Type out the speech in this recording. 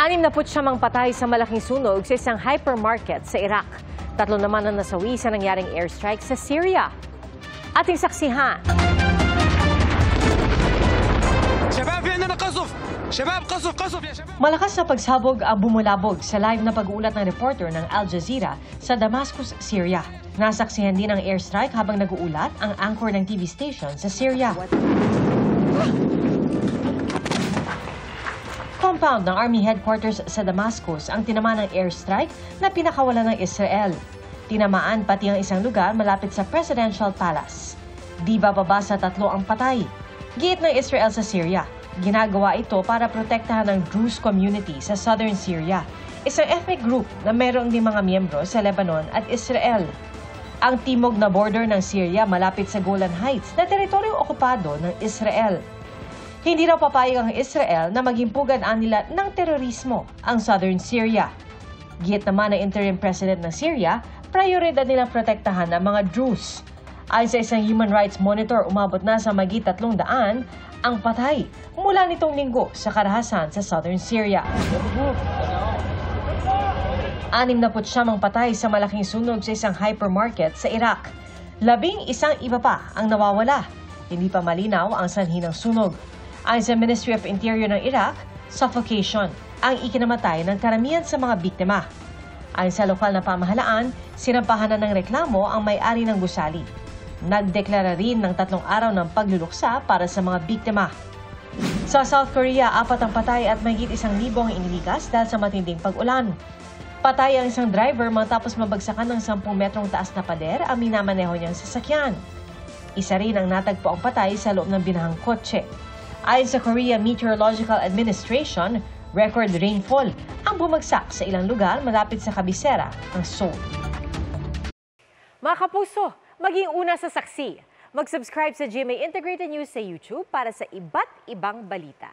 69 patay sa malaking sunog sa isang hypermarket sa Iraq. 3 naman ang nasawi sa nangyaring airstrike sa Syria. Ating saksihan. Malakas na pagsabog ang bumulabog sa live na pag-uulat ng reporter ng Al Jazeera sa Damascus, Syria. Nasaksihan din ang airstrike habang nag-uulat ang anchor ng TV station sa Syria. Compound ng Army Headquarters sa Damascus ang tinamaan ng airstrike na pinakawalan ng Israel. Tinamaan pati ang isang lugar malapit sa Presidential Palace. Di bababa sa 3 ang patay. Giit ng Israel sa Syria, ginagawa ito para protektahan ang Druze community sa southern Syria, isang ethnic group na mayroong din mga miyembro sa Lebanon at Israel. Ang timog na border ng Syria malapit sa Golan Heights na teritoryong okupado ng Israel. Hindi raw papayag ang Israel na maging pugan-an nila ng terorismo ang southern Syria. Giit naman ng interim president ng Syria, prioridad nilang protektahan ang mga Druze. Ayon sa isang human rights monitor, umabot na sa mahigit 300 ang patay mula nitong linggo sa karahasan sa southern Syria. 69 patay sa malaking sunog sa isang hypermarket sa Iraq. 11 iba pa ang nawawala. Hindi pa malinaw ang sanhi ng sunog. Ayon sa Ministry of Interior ng Iraq, suffocation ang ikinamatay ng karamihan sa mga biktima. Ayon sa lokal na pamahalaan, sinampahan na ng reklamo ang may-ari ng gusali. Nagdeklara rin ng 3 araw ng pagluluksa para sa mga biktima. Sa South Korea, 4 ang patay at mahigit 1,000 ang inilikas dahil sa matinding pag-ulan. Patay ang isang driver matapos mabagsakan ng 10 metrong taas na pader ang minamaneho niyang sasakyan. Isa rin ang natagpo ang patay sa loob ng binahang kotse. Ayon sa Korea Meteorological Administration, record rainfall ang bumagsak sa ilang lugar malapit sa kabisera ng Seoul. Mga kapuso, maging una sa saksi. Mag-subscribe sa GMA Integrated News sa YouTube para sa iba't ibang balita.